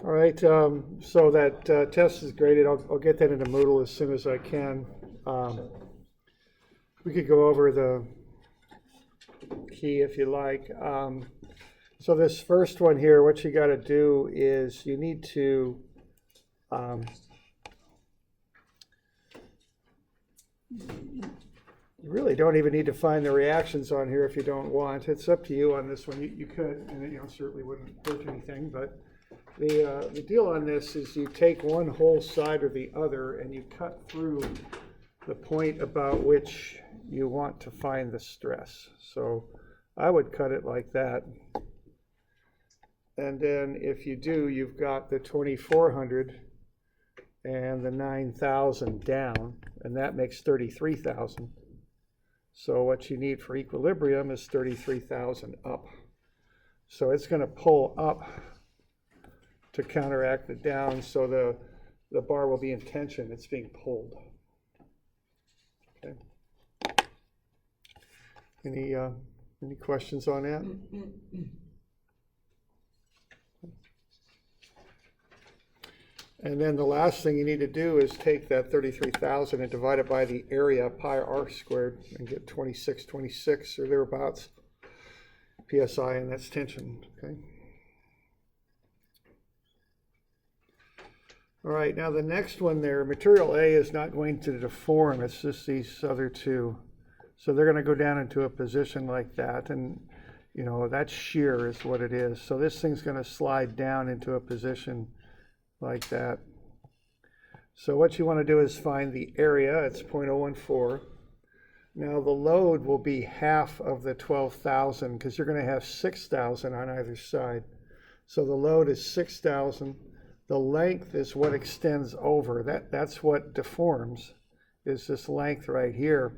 All right, so that test is graded. I'll get that into Moodle as soon as I can. We could go over the key if you like. So this first one here, what you got to do is you need to you really don't even need to find the reactions on here if you don't want. It's up to you on this one. You could, and it certainly wouldn't hurt anything, but the deal on this is you take one whole side or the other and you cut through the point about which you want to find the stress. So I would cut it like that. And then if you do, you've got the 2400 and the 9000 down, and that makes 33,000. So what you need for equilibrium is 33,000 up. So it's going to pull up to counteract the down, so the bar will be in tension. It's being pulled. Okay. Any questions on that? And then the last thing you need to do is take that 33,000 and divide it by the area, pi r squared, and get 2626 or thereabouts psi, and that's tension. Okay. All right, now the next one there, material A is not going to deform. It's just these other two. So they're going to go down into a position like that, and that's shear is what it is. So this thing's going to slide down into a position like that. So what you want to do is find the area. It's 0.014. Now the load will be half of the 12,000 because you're going to have 6,000 on either side. So the load is 6,000. The length is what extends over. That's what deforms, is this length right here.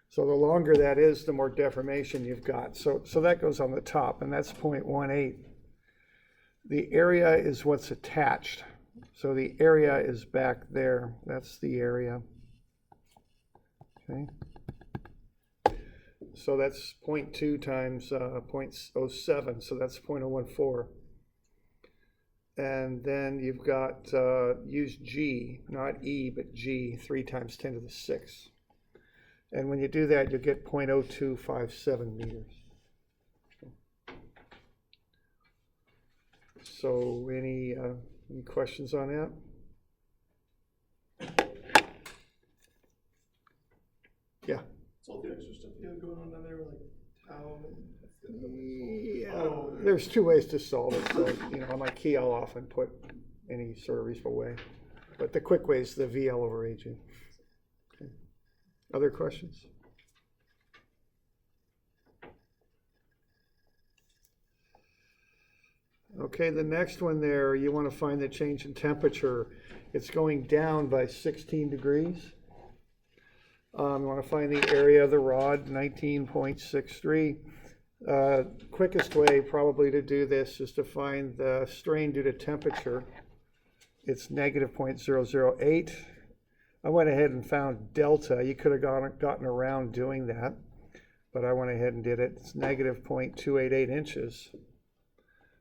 So the longer that is, the more deformation you've got. So that goes on the top, and that's 0.18. The area is what's attached. So the area is back there. That's the area. Okay. So that's 0.2 times 0.07, so that's 0.014. And then you've got, use G, not E, but G, 3 times 10 to the 6. And when you do that, you'll get 0.0257 meters. So any questions on that? Yeah. It's all the extra stuff you have going on down there, like tau. Yeah, there's two ways to solve it. So, on my key, I'll often put any sort of reasonable way. But the quick way is the VL over AG. Okay. Other questions? Okay, the next one there, you want to find the change in temperature. It's going down by 16 degrees. You want to find the area of the rod, 19.63. Quickest way probably to do this is to find the strain due to temperature. It's negative 0.008. I went ahead and found delta. You could have gotten around doing that, but I went ahead and did it. It's negative 0.288 inches.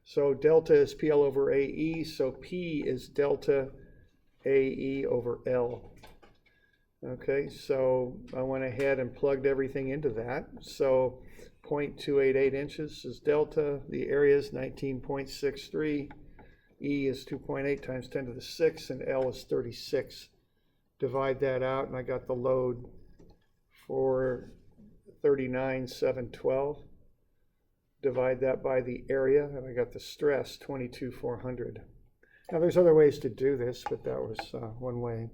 So delta is PL over AE, so P is delta AE over L. Okay, so I went ahead and plugged everything into that. So 0.288 inches is delta, the area is 19.63, E is 2.8 times 10 to the 6, and L is 36. Divide that out, and I got the load for 39,712. Divide that by the area, and I got the stress, 22,400. Now there's other ways to do this, but that was one way.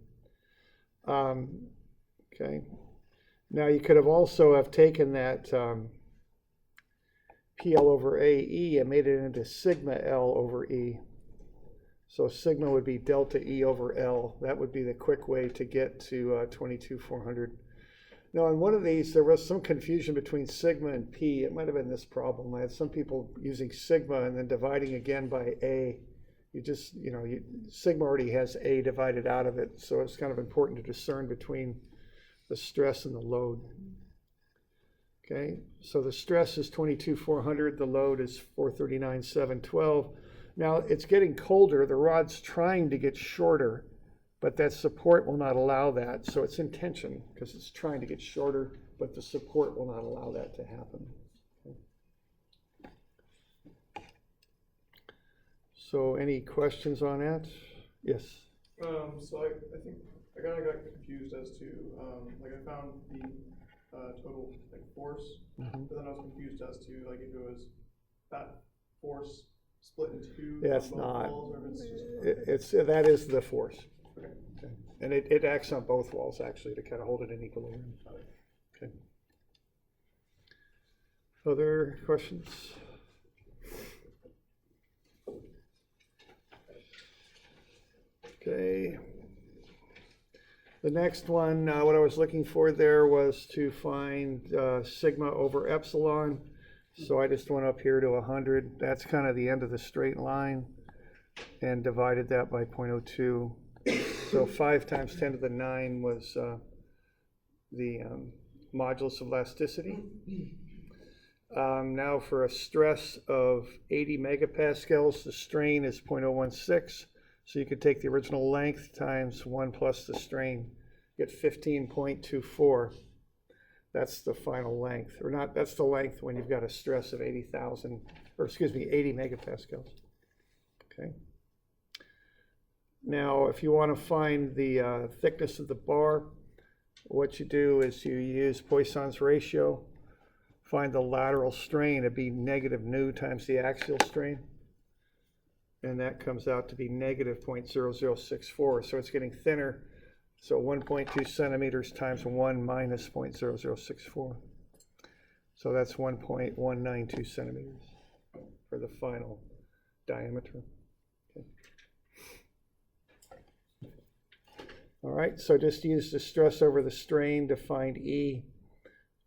Okay. Now you could have also have taken that PL over AE and made it into sigma L over E. So sigma would be delta E over L. That would be the quick way to get to 22,400. Now on one of these, there was some confusion between sigma and P. It might have been this problem. I had some people using sigma and then dividing again by A. Sigma already has A divided out of it, so it's kind of important to discern between the stress and the load. Okay, so the stress is 22,400, the load is 439,712. Now, it's getting colder, the rod's trying to get shorter, but that support will not allow that, so it's in tension, because it's trying to get shorter, but the support will not allow that to happen. Okay. So any questions on that? Yes? So I think I kind of got confused as to, like I found the total like force, but then I was confused as to like if it was that force split in two Yeah, on it's both not. walls, or if it's just That is the force. okay. Okay. And it acts on both walls actually to kind of hold it in equilibrium. Okay. Other questions? Okay. The next one, what I was looking for there was to find sigma over epsilon. So I just went up here to 100. That's kind of the end of the straight line, and divided that by 0.02. So 5 times 10 to the 9 was the modulus of elasticity. Now for a stress of 80 megapascals, the strain is 0.016. So you could take the original length times 1 plus the strain, get 15.24. That's the final length, or not, that's the length when you've got a stress of 80,000, or excuse me, 80 megapascals. Okay. Now, if you want to find the thickness of the bar, what you do is you use Poisson's ratio, find the lateral strain to be negative nu times the axial strain. And that comes out to be negative 0.0064. So it's getting thinner. So 1.2 centimeters times 1 minus 0.0064. So that's 1.192 centimeters for the final diameter. Okay. All right, so just use the stress over the strain to find E,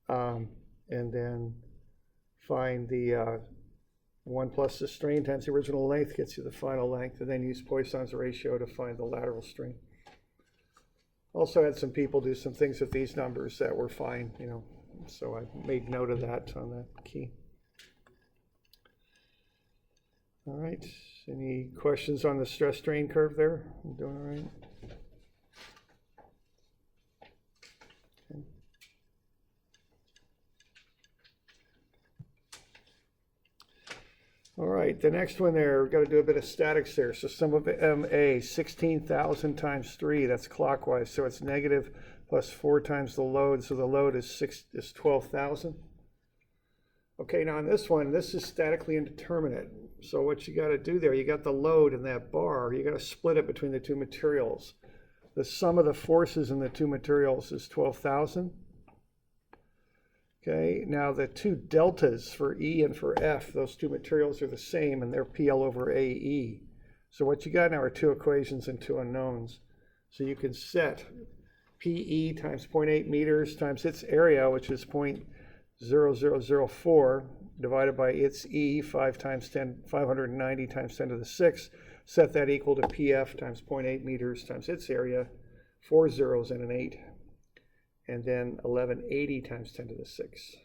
and then find the 1 plus the strain times the original length gets you the final length, and then use Poisson's ratio to find the lateral strain. Also had some people do some things with these numbers that were fine, you know, so I made note of that on the key. All right, any questions on the stress strain curve there? I'm doing all right? Okay. All right, the next one there, we've got to do a bit of statics there. So sum of MA, 16,000 times 3, that's clockwise. So it's negative plus 4 times the load. So the load is 12,000. Okay, now on this one, this is statically indeterminate. So what you got to do there, you got the load in that bar. You got to split it between the two materials. The sum of the forces in the two materials is 12,000. Okay, now the two deltas for E and for F, those two materials are the same, and they're PL over AE. So what you got now are two equations and two unknowns. So you can set PE times 0.8 meters times its area, which is 0.0004, divided by its E, 590 times 10 to the 6. Set that equal to PF times 0.8 meters times its area, 4 zeros and an 8. And then 1180 times 10 to the 6.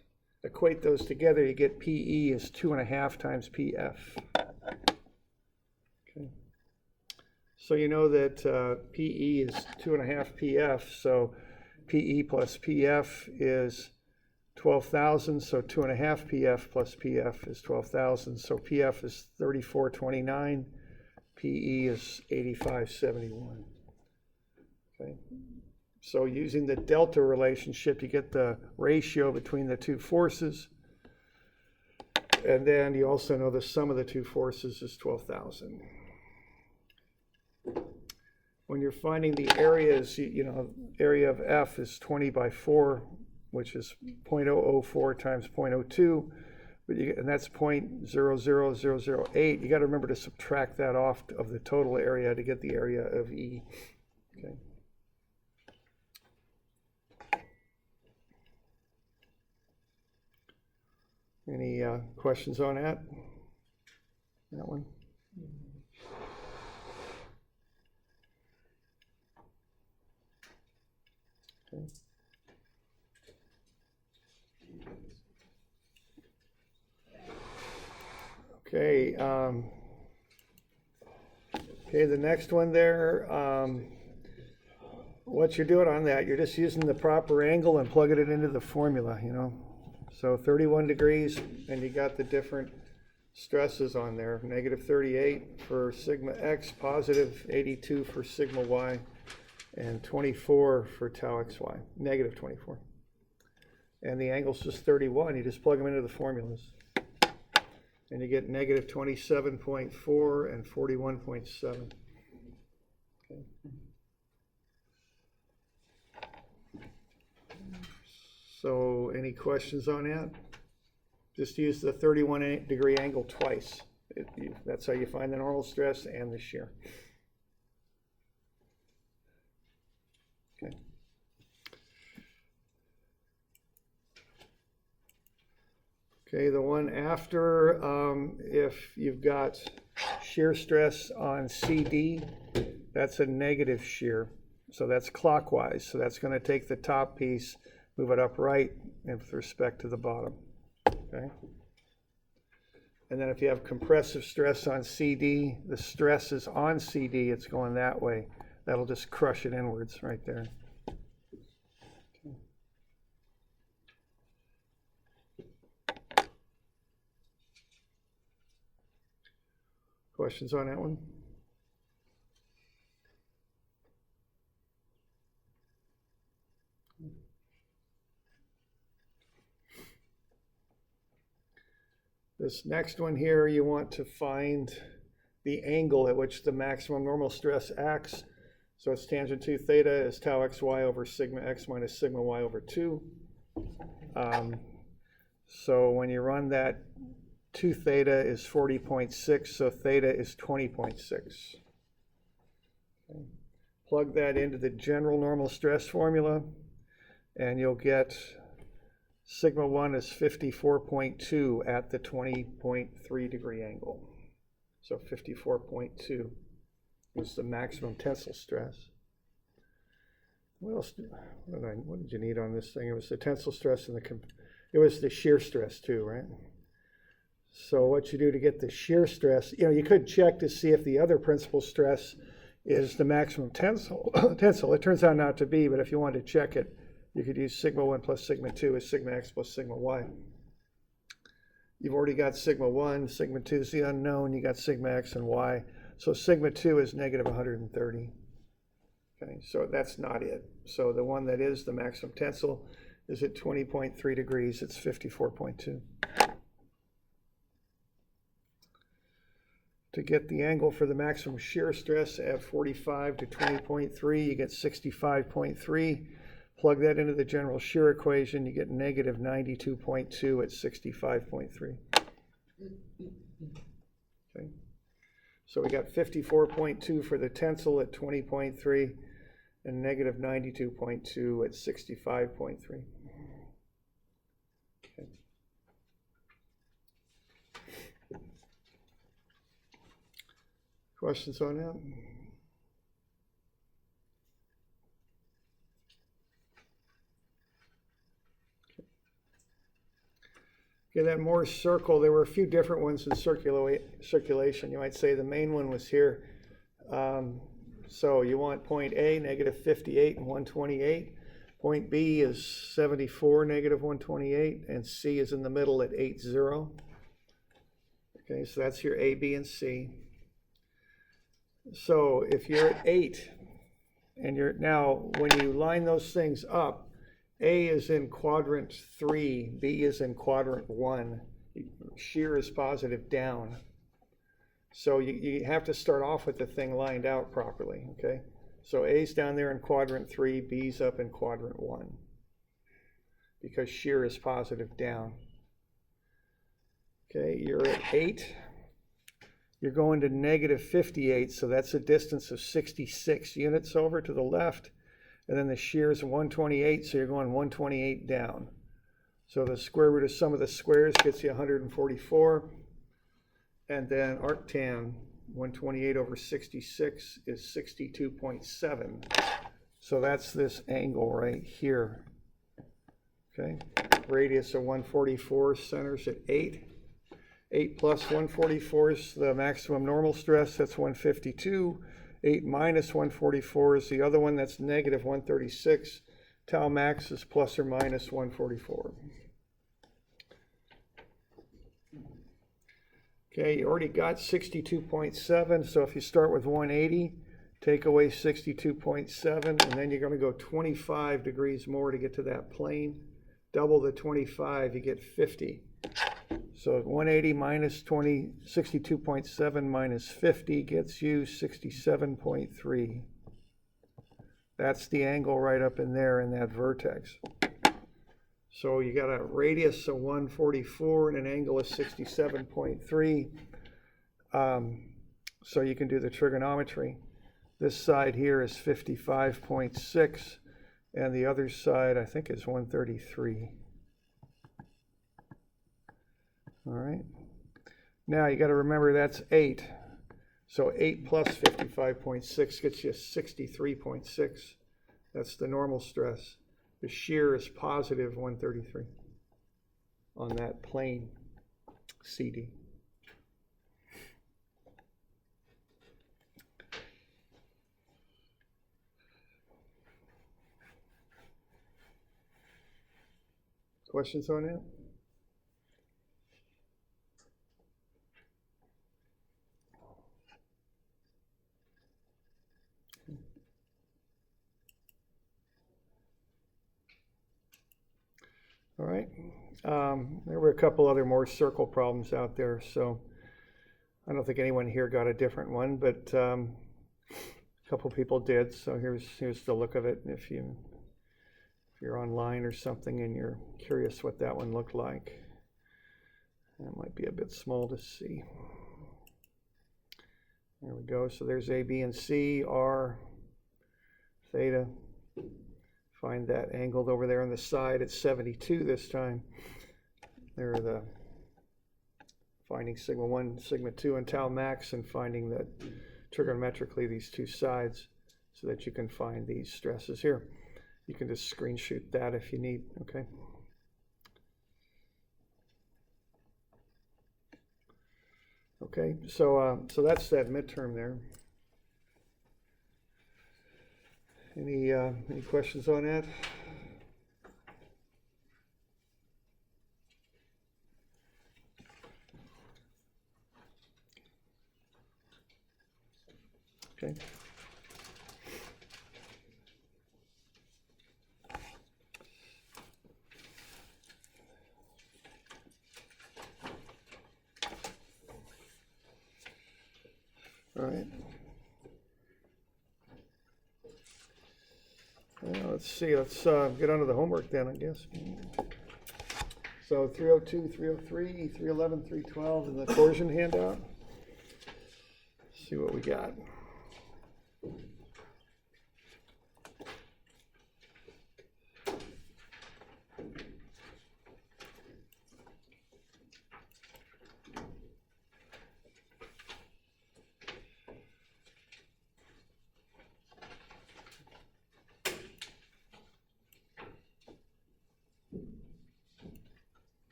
Equate those together, you get PE is 2.5 times PF. Okay. So you know that PE is 2.5 PF, so PE plus PF is 12,000, so 2.5 PF plus PF is 12,000, so PF is 3429, PE is 8571. Okay. So using the delta relationship, you get the ratio between the two forces. And then you also know the sum of the two forces is 12,000. When you're finding the areas, you know, area of F is 20 by 4, which is 0.004 times 0.02, and that's 0.00008. You got to remember to subtract that off of the total area to get the area of E. Okay. Any questions on that? That one? Okay. Okay. Okay, the next one there, what you're doing on that, you're just using the proper angle and plugging it into the formula, you know. So 31 degrees, and you got the different stresses on there. Negative 38 for sigma x, positive 82 for sigma y, and 24 for tau xy, negative 24. And the angle's just 31, you just plug them into the formulas. And you get negative 27.4 and 41.7. Okay. So any questions on that? Just use the 31 degree angle twice. That's how you find the normal stress and the shear. Okay. Okay, the one after, if you've got shear stress on CD, that's a negative shear. So that's clockwise. So that's going to take the top piece, move it upright with respect to the bottom. Okay. And then if you have compressive stress on CD, the stress is on CD, it's going that way. That'll just crush it inwards right there. Okay. Questions on that one? This next one here, you want to find the angle at which the maximum normal stress acts. So it's tangent 2 theta is tau xy over sigma x minus sigma y over 2. So when you run that, 2 theta is 40.6, so theta is 20.6. Okay. Plug that into the general normal stress formula, and you'll get sigma 1 is 54.2 at the 20.3 degree angle. So 54.2 is the maximum tensile stress. What else? What did you need on this thing? It was the tensile stress and it was the shear stress too, right? So what you do to get the shear stress, you could check to see if the other principal stress is the maximum tensile. It turns out not to be, but if you wanted to check it, you could use sigma 1 plus sigma 2 is sigma x plus sigma y. You've already got sigma 1, sigma 2 is the unknown, you got sigma x and y. So sigma 2 is negative 130. Okay, so that's not it. So the one that is the maximum tensile is at 20.3 degrees, it's 54.2. To get the angle for the maximum shear stress at 45 to 20.3, you get 65.3. Plug that into the general shear equation, you get negative 92.2 at 65.3. Okay. So we got 54.2 for the tensile at 20.3 and negative 92.2 at 65.3. Okay. Questions on that? Okay, that Morse circle, there were a few different ones in circulation. You might say the main one was here. So you want point A, negative 58 and 128. Point B is 74, negative 128, and C is in the middle at 80. Okay, so that's your A, B, and C. So if you're at 8, and now when you line those things up, A is in quadrant 3, B is in quadrant 1. Shear is positive down. So you have to start off with the thing lined out properly, okay? So A's down there in quadrant 3, B's up in quadrant 1, because shear is positive down. Okay, you're at 8. You're going to negative 58, so that's a distance of 66 units over to the left. And then the shear is 128, so you're going 128 down. So the square root of sum of the squares gets you 144. And then arctan, 128 over 66 is 62.7. So that's this angle right here. Okay, radius of 144, centers at 8. 8 plus 144 is the maximum normal stress, that's 152. 8 minus 144 is the other one, that's negative 136. Tau max is plus or minus 144. Okay, you already got 62.7, so if you start with 180, take away 62.7, and then you're going to go 25 degrees more to get to that plane. Double the 25, you get 50. So 180 minus 62.7 minus 50 gets you 67.3. That's the angle right up in there in that vertex. So you got a radius of 144 and an angle of 67.3. So you can do the trigonometry. This side here is 55.6, and the other side I think is 133. All right. Now you got to remember that's 8. So 8 plus 55.6 gets you 63.6. That's the normal stress. The shear is positive 133 on that plane CD. Questions on that? All right. There were a couple other more circle problems out there, so I don't think anyone here got a different one, but a couple people did. So here's the look of it. If you're online or something and you're curious what that one looked like, that might be a bit small to see. There we go. So there's A, B, and C, R, theta. Find that angled over there on the side at 72 this time. There are the finding sigma 1, sigma 2, and tau max, and finding that trigonometrically these two sides so that you can find these stresses here. You can just screenshot that if you need, okay? Okay, so that's that midterm there. Any questions on that? Okay. All right. Let's see, let's get on to the homework then, I guess. So 302, 303, 311, 312 in the torsion handout. Let's see what we got.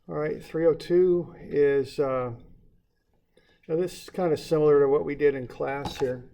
All right, 302 is, now this is kind of similar to what we did in class here.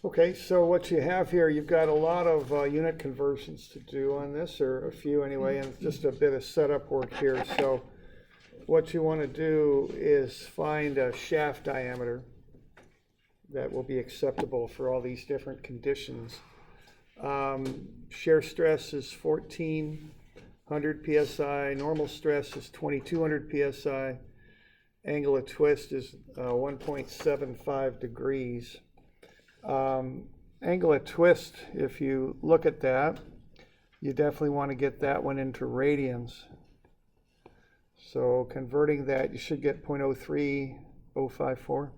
Okay, so what you have here, you've got a lot of unit conversions to do on this, or a few anyway, and just a bit of setup work here. So what you want to do is find a shaft diameter that will be acceptable for all these different conditions. Shear stress is 14. 100 psi. Normal stress is 2200 psi. Angle of twist is 1.75 degrees. Angle of twist, if you look at that, you definitely want to get that one into radians. So converting that, you should get 0.03054.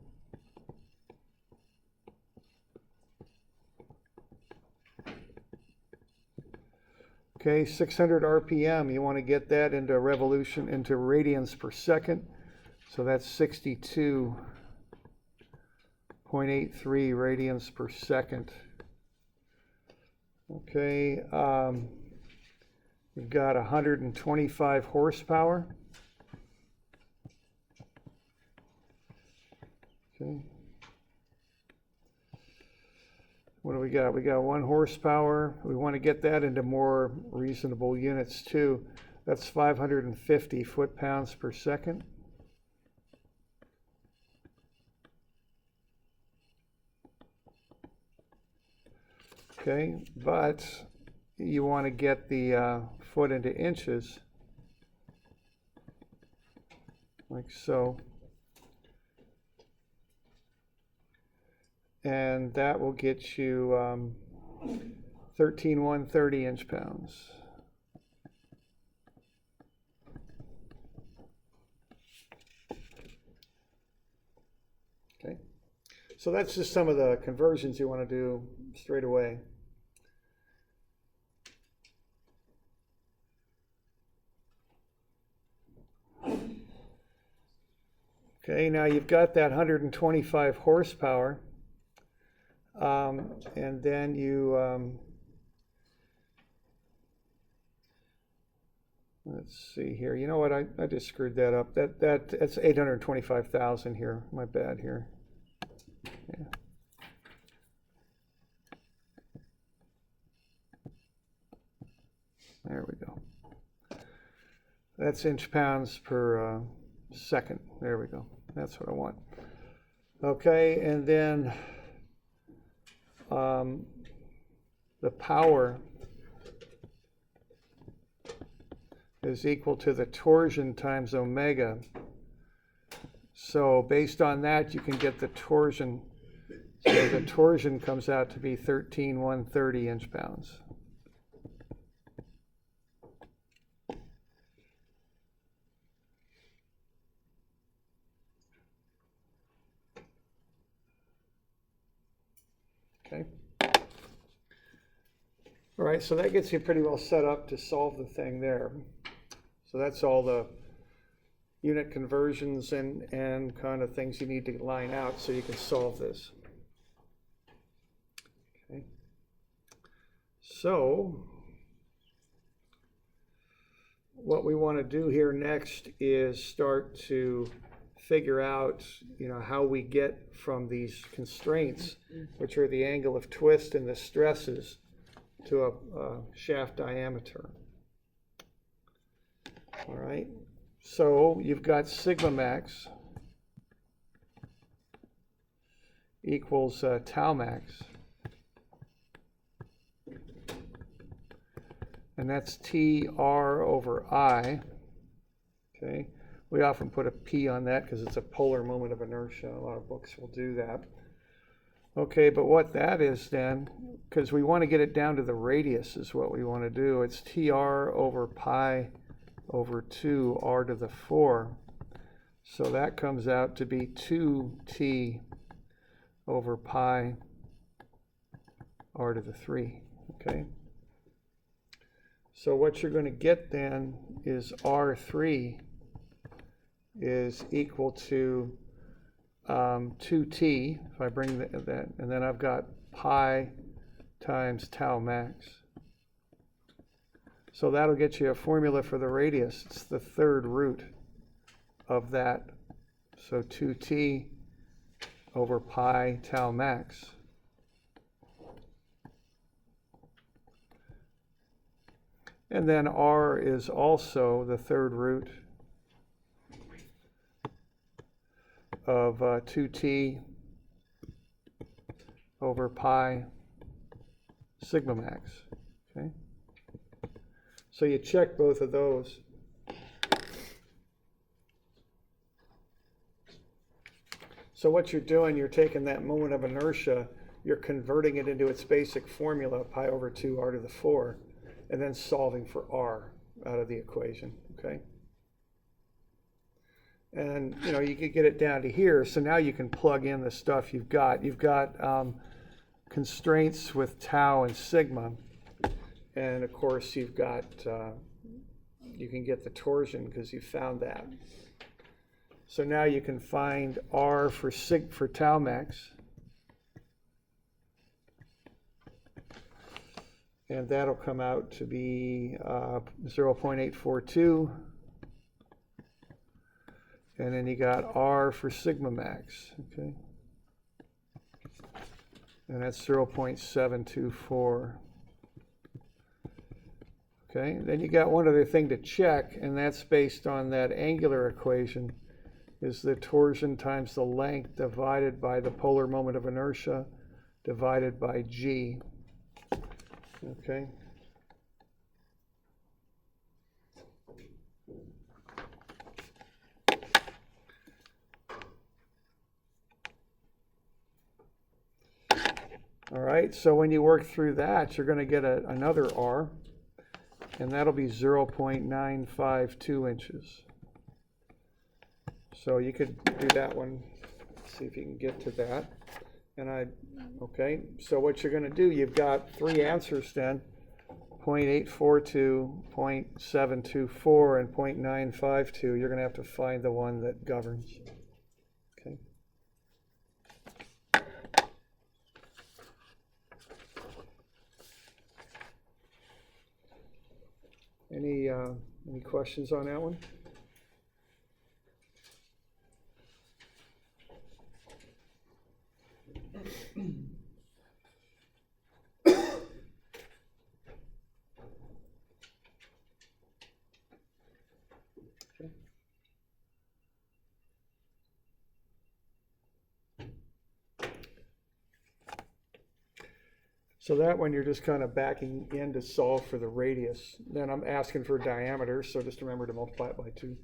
Okay, 600 RPM, you want to get that into revolution, into radians per second. So that's 62.83 radians per second. Okay, we've got 125 horsepower. Okay. What do we got? We got 1 horsepower. We want to get that into more reasonable units too. That's 550 foot-pounds per second. Okay, but you want to get the foot into inches, like so. And that will get you 13,130 inch-pounds. Okay, so that's just some of the conversions you want to do straight away. Okay, now you've got that 125 horsepower. And then you, let's see here. You know what? I just screwed that up. That's 825,000 here. My bad here. Yeah. There we go. That's inch-pounds per second. There we go. That's what I want. Okay, and then the power is equal to the torsion times omega. So based on that, you can get the torsion. So the torsion comes out to be 13,130 inch-pounds. Okay. All right, so that gets you pretty well set up to solve the thing there. So that's all the unit conversions and kind of things you need to line out so you can solve this. Okay. So what we want to do here next is start to figure out, how we get from these constraints, which are the angle of twist and the stresses, to a shaft diameter. All right, so you've got sigma max equals tau max, and that's TR over I. Okay. We often put a P on that because it's a polar moment of inertia. A lot of books will do that. Okay, but what that is then, because we want to get it down to the radius is what we want to do. It's TR over pi over 2 r to the 4. So that comes out to be 2t over pi r to the 3. Okay. So what you're going to get then is R3 is equal to 2t, if I bring that, and then I've got pi times tau max. So that'll get you a formula for the radius. It's the third root of that. So 2t over pi tau max. And then r is also the third root of 2t over pi sigma max. Okay. So you check both of those. So what you're doing, you're taking that moment of inertia, you're converting it into its basic formula, pi over 2 r to the 4, and then solving for r out of the equation, okay? And, you know, you could get it down to here, so now you can plug in the stuff you've got. You've got constraints with tau and sigma, and of course you've got, you can get the torsion because you found that. So now you can find R for tau max. And that'll come out to be 0.842. And then you got R for sigma max, okay? And that's 0.724. Okay, then you got one other thing to check, and that's based on that angular equation, is the torsion times the length divided by the polar moment of inertia divided by g. Okay. All right, so when you work through that, you're going to get another R, and that'll be 0.952 inches. So you could do that one, see if you can get to that. And okay, so what you're going to do, you've got three answers then, 0.842, 0.724, and 0.952. You're going to have to find the one that governs. Okay. Any questions on that one? So that one you're just kind of backing in to solve for the radius. Then I'm asking for diameter, so just remember to multiply it by 2.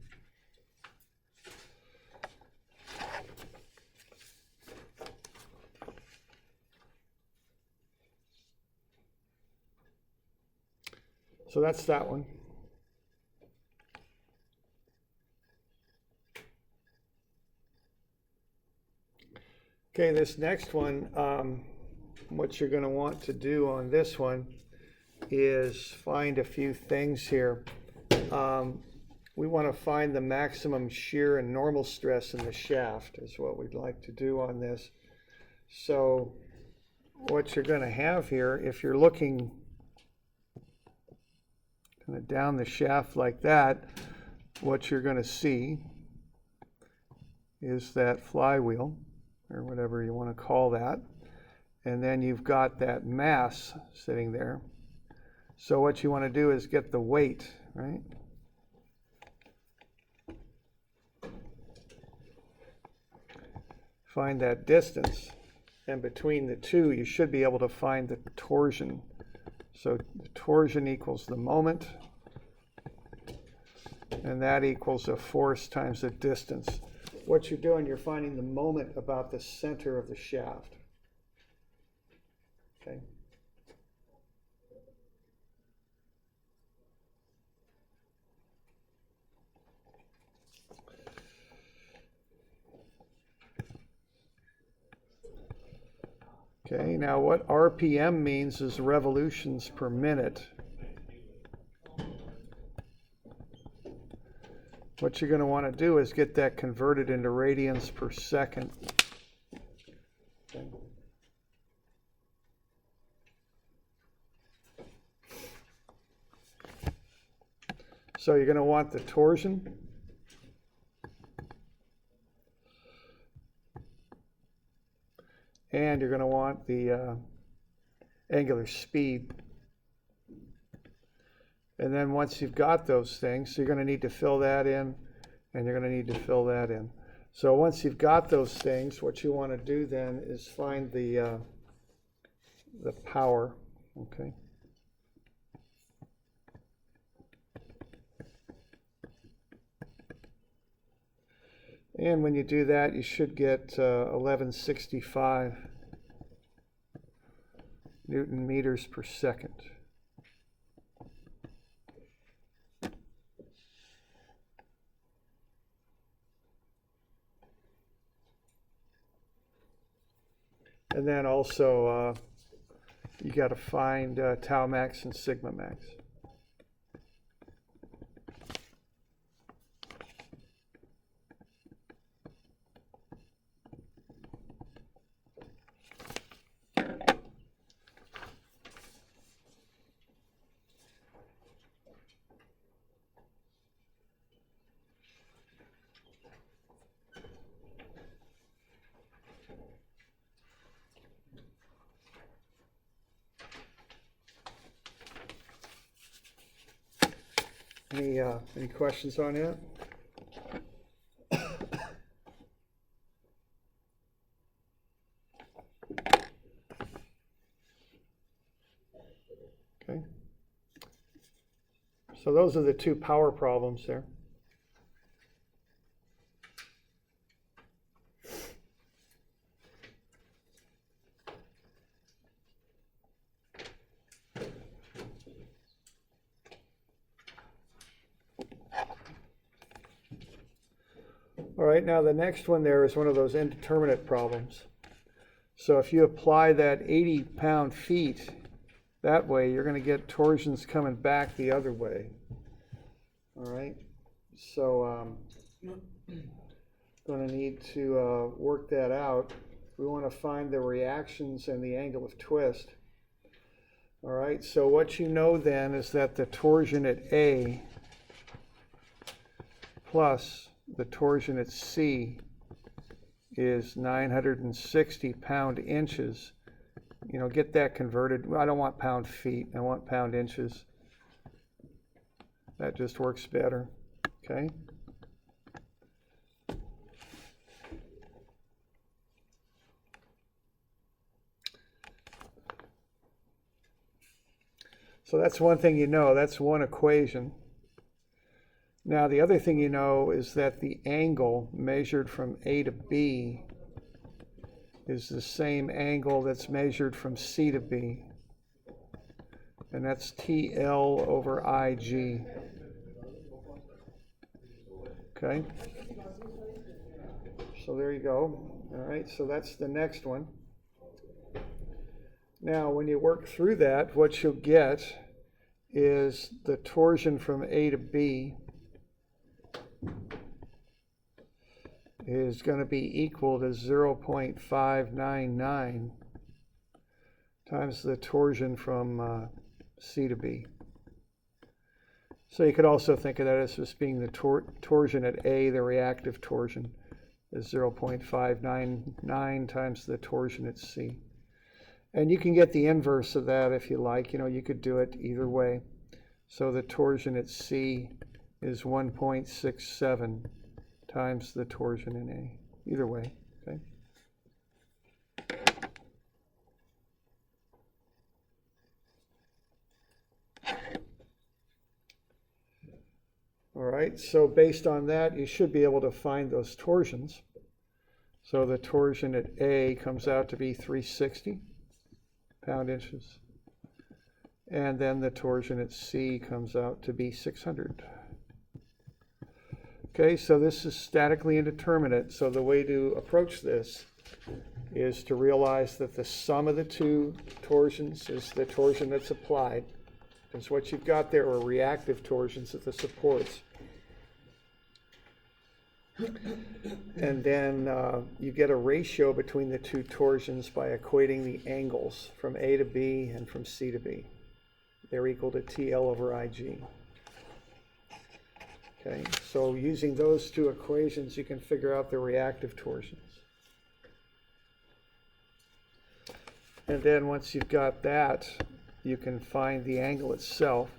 So that's that one. Okay, this next one, what you're going to want to do on this one is find a few things here. We want to find the maximum shear and normal stress in the shaft is what we'd like to do on this. So what you're going to have here, if you're looking kind of down the shaft like that, what you're going to see is that flywheel, or whatever you want to call that. And then you've got that mass sitting there. So what you want to do is get the weight, right? Find that distance. And between the two, you should be able to find the torsion. So the torsion equals the moment. And that equals a force times the distance. What you're doing, you're finding the moment about the center of the shaft. Okay. Okay, now what RPM means is revolutions per minute. What you're going to want to do is get that converted into radians per second. Okay. So you're going to want the torsion. And you're going to want the angular speed. And then once you've got those things, you're going to need to fill that in, and you're going to need to fill that in. So once you've got those things, what you want to do then is find the power, okay? And when you do that, you should get 1165 Newton meters per second. And then also, you got to find tau max and sigma max. Any questions on that? Okay. So those are the two power problems there. All right, now the next one there is one of those indeterminate problems. So if you apply that 80 pound-feet that way, you're going to get torsions coming back the other way. All right, so going to need to work that out. We want to find the reactions and the angle of twist. All right, so what you know then is that the torsion at A plus the torsion at C is 960 pound-inches. You know, get that converted. I don't want pound-feet, I want pound-inches. That just works better, okay? So that's one thing you know, that's one equation. Now the other thing you know is that the angle measured from A to B is the same angle that's measured from C to B. And that's TL over IG. Okay? So there you go. All right, so that's the next one. Now, when you work through that, what you'll get is the torsion from A to B is going to be equal to 0.599 times the torsion from C to B. So you could also think of that as just being the torsion at A, the reactive torsion, is 0.599 times the torsion at C. And you can get the inverse of that if you like. You know, you could do it either way. So the torsion at C is 1.67 times the torsion in A. Either way, okay? All right, so based on that, you should be able to find those torsions. So the torsion at A comes out to be 360 pound-inches. And then the torsion at C comes out to be 600. Okay, so this is statically indeterminate. So the way to approach this is to realize that the sum of the two torsions is the torsion that's applied. Because what you've got there are reactive torsions at the supports. And then you get a ratio between the two torsions by equating the angles from A to B and from C to B. They're equal to TL over IG. Okay, so using those two equations, you can figure out the reactive torsions. And then once you've got that, you can find the angle itself.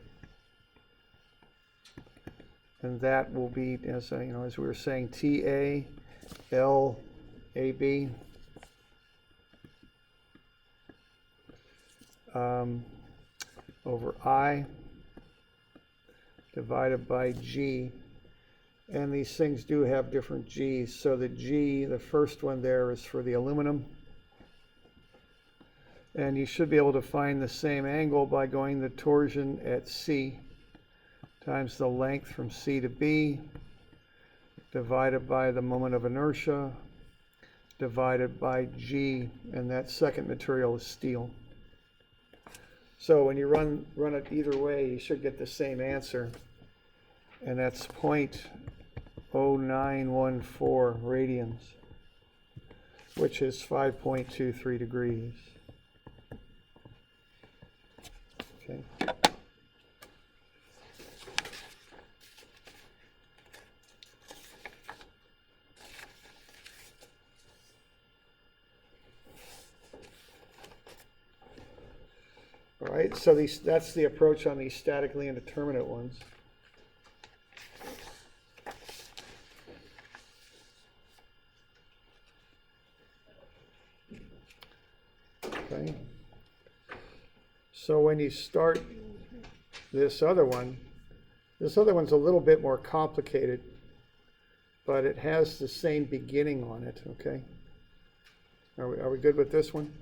And that will be, as you know, as we were saying, TA, L, AB. Over I divided by G, And these things do have different G's. So the G, the first one there, is for the aluminum. And you should be able to find the same angle by going the torsion at C times the length from C to B divided by the moment of inertia divided by G, and that second material is steel. So when you run it either way, you should get the same answer, and that's 0.0914 radians, which is 5.23 degrees. Okay. All right, so that's the approach on these statically indeterminate ones. Okay. So when you start this other one's a little bit more complicated, but it has the same beginning on it, okay? Are we good with this one?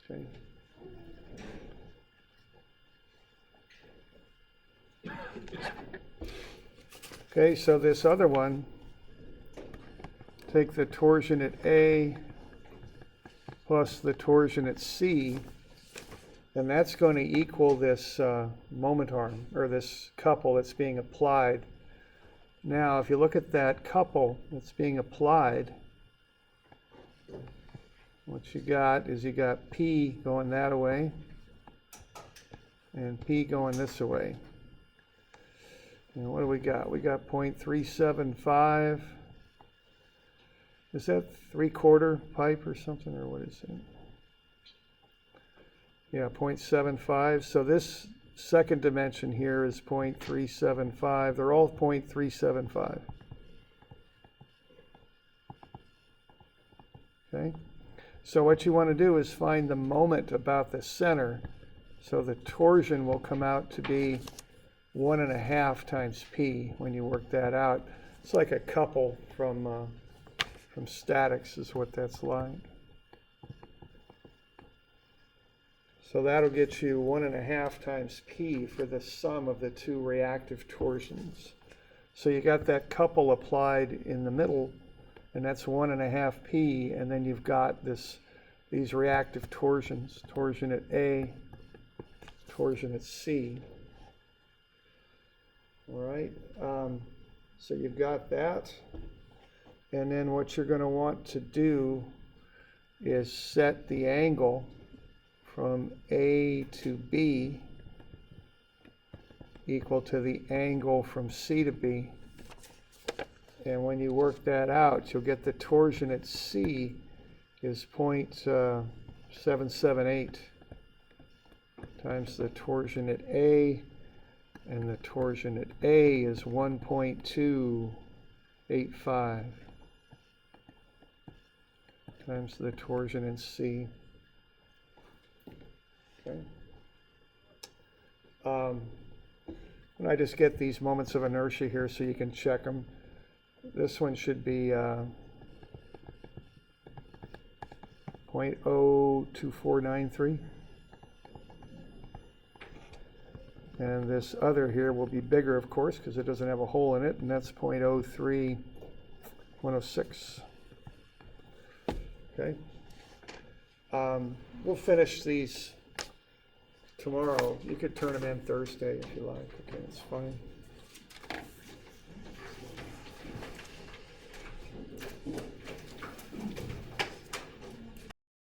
Okay. Okay, so this other one, take the torsion at A plus the torsion at C, and that's going to equal this moment arm, or this couple that's being applied. Now, if you look at that couple that's being applied, what you got is you got P going that way and P going this way. And what do we got? We got 0.375. Is that 3/4 pipe or something, or what is it? Yeah, 0.75. So this second dimension here is 0.375. They're all 0.375. Okay. So what you want to do is find the moment about the center. So the torsion will come out to be 1.5 times P when you work that out. It's like a couple from statics is what that's like. So that'll get you 1.5 times P for the sum of the two reactive torsions. So you got that couple applied in the middle, and that's 1.5 P, and then you've got these reactive torsions, torsion at A, torsion at C. All right, so you've got that, and then what you're going to want to do is set the angle from A to B equal to the angle from C to B. And when you work that out, you'll get the torsion at C is 0.778 times the torsion at A, and the torsion at A is 1.285 times the torsion in C. Okay. And I just get these moments of inertia here so you can check them. This one should be 0.02493. And this other here will be bigger, of course, because it doesn't have a hole in it, and that's 0.03106. Okay. We'll finish these tomorrow. You could turn them in Thursday if you like. Okay, that's fine.